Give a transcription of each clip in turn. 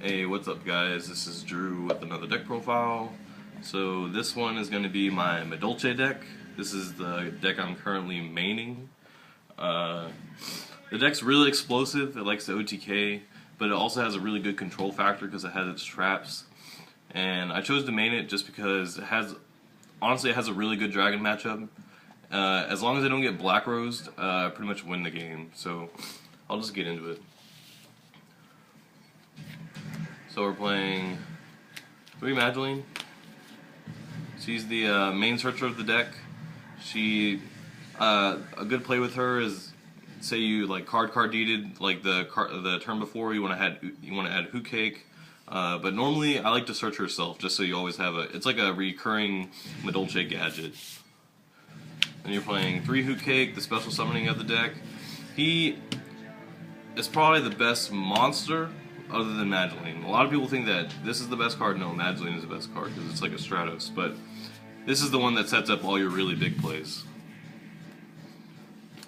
Hey, what's up guys? This is Drew with another deck profile. So this one is going to be my Madolche deck. This is the deck I'm currently maining. The deck's really explosive, it likes the OTK, but it also has a really good control factor because it has its traps. And I chose to main it just because it has a really good dragon matchup. As long as I don't get black rosed, I pretty much win the game. So I'll just get into it. So we're playing 3 Madolche. She's the main searcher of the deck. A good play with her is, say you like card deeded like the turn before, you want to add Hoot Cake. But normally I like to search herself just so you always have it's like a recurring Madolche gadget. Then you're playing 3 Hoot Cake, the special summoning of the deck. He is probably the best monster other than Madolche. A lot of people think that this is the best card. No, Madolche is the best card because it's like a Stratos, but this is the one that sets up all your really big plays.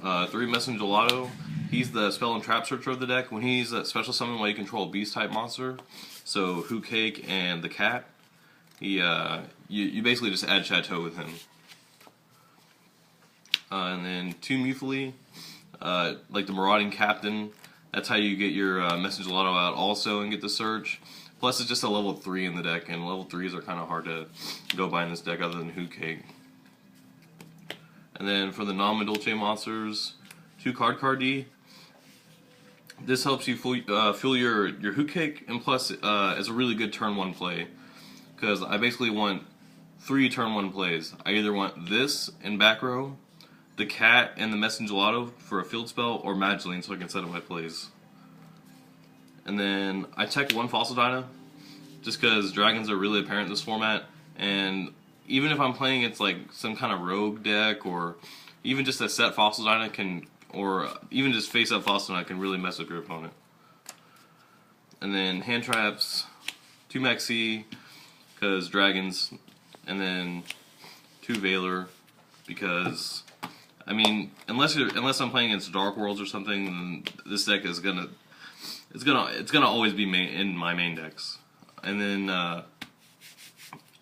3 Messenger Gelato. He's the spell and trap searcher of the deck. When he's a special summon while you control a beast type monster, so Hoot Cake and the cat, you basically just add Chateau with him. And then 2 Mufuli, like the Marauding Captain. That's how you get your Messenger Gelato out also and get the search. Plus it's just a level 3 in the deck, and level 3s are kind of hard to go by in this deck other than Hoot Cake. And then for the non-Madolche monsters, 2 Card D. This helps you fuel your Hoot Cake, and plus it's a really good turn 1 play. Because I basically want 3 turn 1 plays. I either want this in back row, the cat and the Messenger Gelato for a field spell, or Madolche so I can set up my plays. And then I tech 1 Fossil Dyna, just because dragons are really apparent in this format, and even if I'm playing it's like some kind of rogue deck, or even just a set Fossil Dyna or even just face up Fossil Dyna can really mess with your opponent. And then hand traps, 2 Maxi, because dragons, and then 2 Valor, because I mean, unless I'm playing against Dark Worlds or something, then this deck is gonna always be in my main decks. And then I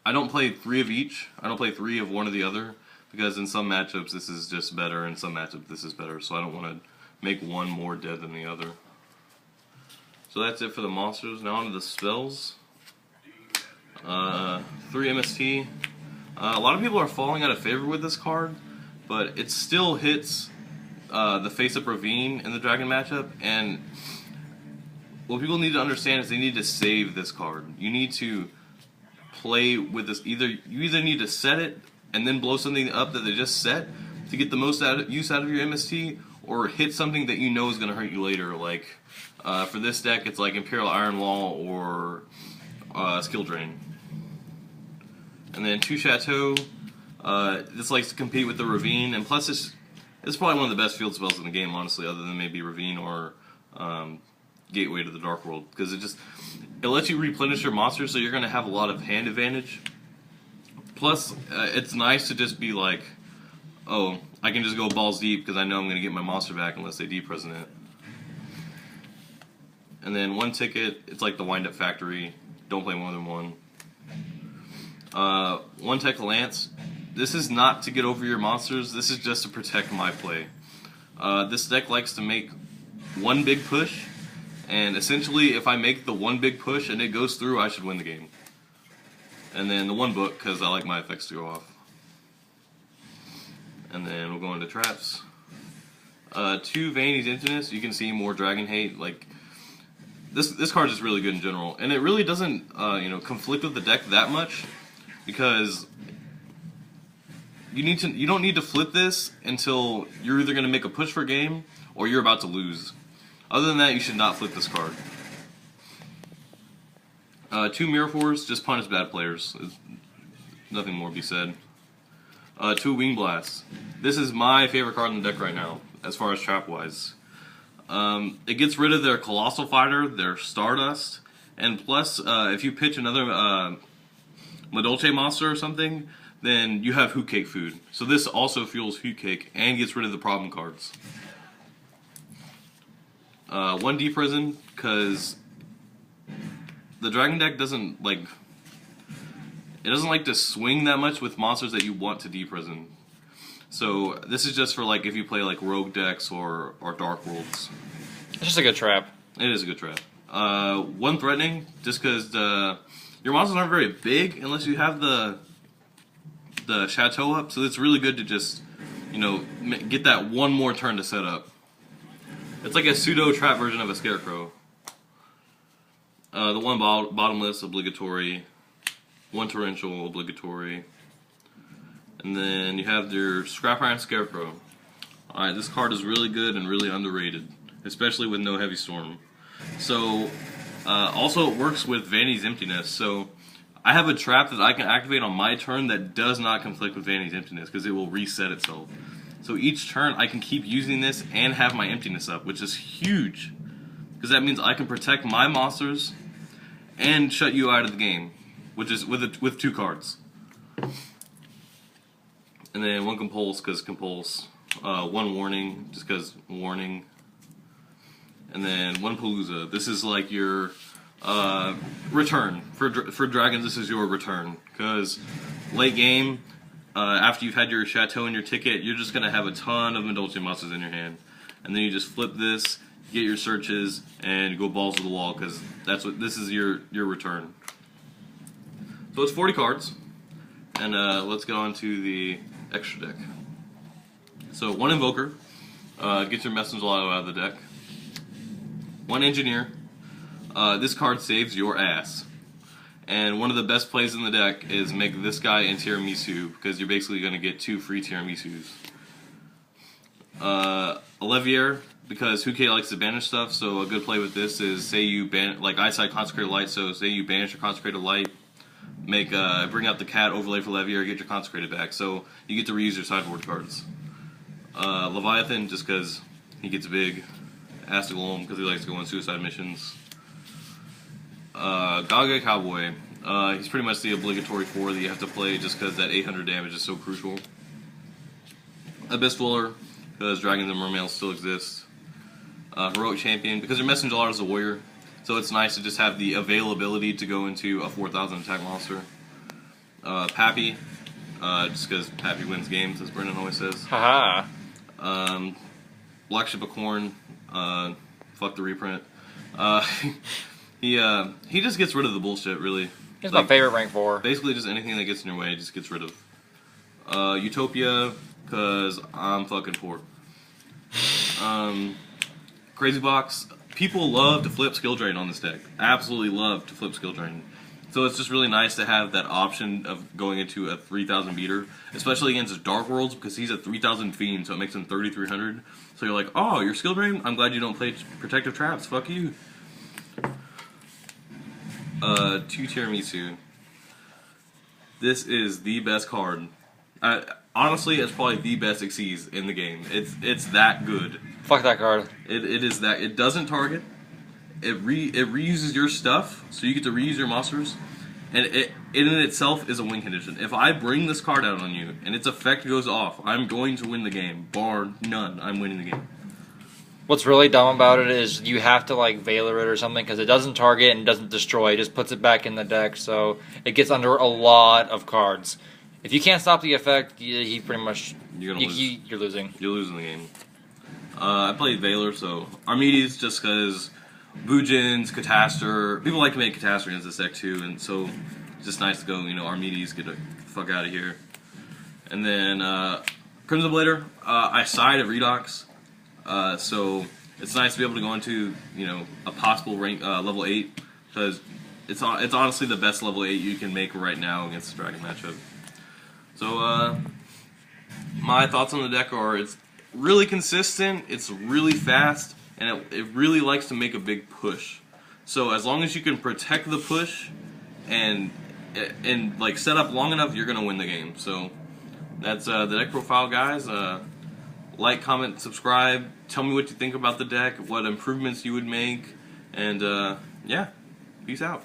don't play 3 of each. I don't play 3 of one or the other, because in some matchups this is just better, in some matchups this is better. So I don't want to make one more dead than the other. So that's it for the monsters. Now on to the spells. 3 MST. A lot of people are falling out of favor with this card, but it still hits the face-up Ravine in the Dragon matchup, and what people need to understand is they need to save this card. You need to play with this. You either need to set it and then blow something up that they just set to get the most use out of your MST, or hit something that you know is going to hurt you later. Like for this deck, it's like Imperial Iron Wall or Skill Drain. And then 2 Chateau. This likes to compete with the Ravine, and plus it's probably one of the best field spells in the game, honestly, other than maybe Ravine or Gateway to the Dark World, because it lets you replenish your monsters, so you're going to have a lot of hand advantage. Plus, it's nice to just be like, oh, I can just go balls deep because I know I'm going to get my monster back unless they depresent it. And then 1 ticket, it's like the Wind-Up Factory. Don't play more than 1. 1 Tech Lance. This is not to get over your monsters, this is just to protect my play. This deck likes to make 1 big push, and essentially if I make the 1 big push and it goes through, I should win the game. And then the 1 book, because I like my effects to go off. And then we'll go into traps. 2 Vanity's Emptiness. You can see more dragon hate. Like this card is really good in general, and it really doesn't conflict with the deck that much, because you don't need to flip this until you're either going to make a push for game or you're about to lose. Other than that, you should not flip this card. 2 Miraphors, just punish bad players. Nothing more to be said. 2 Wing Blasts. This is my favorite card in the deck right now, as far as trap wise. It gets rid of their Colossal Fighter, their Stardust, and plus, if you pitch another Madolche monster or something, then you have Hoot Cake food. So this also fuels Hoot Cake and gets rid of the problem cards. 1 Deep Prison, because the Dragon deck doesn't like to swing that much with monsters that you want to deprison. So this is just for like if you play like rogue decks or Dark Worlds. It's just a good trap. It is a good trap. One threatening, just because your monsters aren't very big unless you have the chateau up. So it's really good to just, you know, get that one more turn to set up. It's like a pseudo trap version of a scarecrow. The one bottomless obligatory, one torrential obligatory, and then you have your scrap iron scarecrow. Alright, this card is really good and really underrated, especially with no heavy storm. So, also it works with Vanity's Emptiness. So, I have a trap that I can activate on my turn that does not conflict with Vanity's Emptiness because it will reset itself. So each turn I can keep using this and have my emptiness up, which is huge. Because that means I can protect my monsters and shut you out of the game, which is with 2 cards. And then one compulse, because compulse. One warning, just because warning. And then one Palooza. This is like your return. For dragons, this is your return. Because late game, after you've had your chateau and your ticket, you're just going to have a ton of Madolche monsters in your hand. And then you just flip this, get your searches, and go balls to the wall, because this is your return. So it's 40 cards. And let's get on to the extra deck. So one Invoker, get your Messenger Lotto out of the deck. One Engineer, this card saves your ass. And one of the best plays in the deck is make this guy in Tiramisu, because you're basically going to get 2 free Tiramisus. A Levier, because Huke likes to banish stuff, so a good play with this is, say you like Eyesight Consecrated Light, so say you banish your Consecrated Light, bring out the cat, overlay for Levier, get your Consecrated back, so you get to reuse your sideboard cards. Leviathan, just because he gets big. Astigolem, because he likes to go on suicide missions. Gaga Cowboy, he's pretty much the obligatory 4 that you have to play just because that 800 damage is so crucial. Abyss Dweller, because dragons and mermaids still exist. Heroic Champion, because your Messenger Lotto is a warrior, so it's nice to just have the availability to go into a 4,000 attack monster. Pappy, just because Pappy wins games, as Brendan always says. Haha. Black Ship of Corn, fuck the reprint. He just gets rid of the bullshit, really. He's like, my favorite rank 4. Basically, just anything that gets in your way, just gets rid of. Utopia, because I'm fucking poor. Crazy Box, people love to flip Skill Drain on this deck. Absolutely love to flip Skill Drain. So it's just really nice to have that option of going into a 3,000 beater, especially against Dark Worlds, because he's a 3,000 Fiend, so it makes him 3,300. So you're like, oh, you're Skill Drain? I'm glad you don't play Protective Traps. Fuck you. 2 Tiramisu. This is the best card. Honestly, it's probably the best Xyz in the game. It's that good. Fuck that card. It is that. It doesn't target. It reuses your stuff, so you get to reuse your monsters, and it in itself is a win condition. If I bring this card out on you and its effect goes off, I'm going to win the game, bar none. I'm winning the game. What's really dumb about it is you have to like Veiler it or something because it doesn't target and doesn't destroy. It just puts it back in the deck, so it gets under a lot of cards. If you can't stop the effect, he pretty much you're losing. You're losing the game. I played Veiler, so Armides just because Bujins, Catastor. People like to make Catastor against this deck too, and so it's just nice to go, Armides, get the fuck out of here. And then Crimson Blader, I side of Redox, so it's nice to be able to go into a possible rank level 8 because it's honestly the best level 8 you can make right now against the Dragon matchup. So my thoughts on the deck are it's really consistent, it's really fast, and it really likes to make a big push. So as long as you can protect the push and like set up long enough, you're gonna win the game. So that's the deck profile, guys. Like, comment, subscribe. Tell me what you think about the deck, what improvements you would make, and yeah, peace out.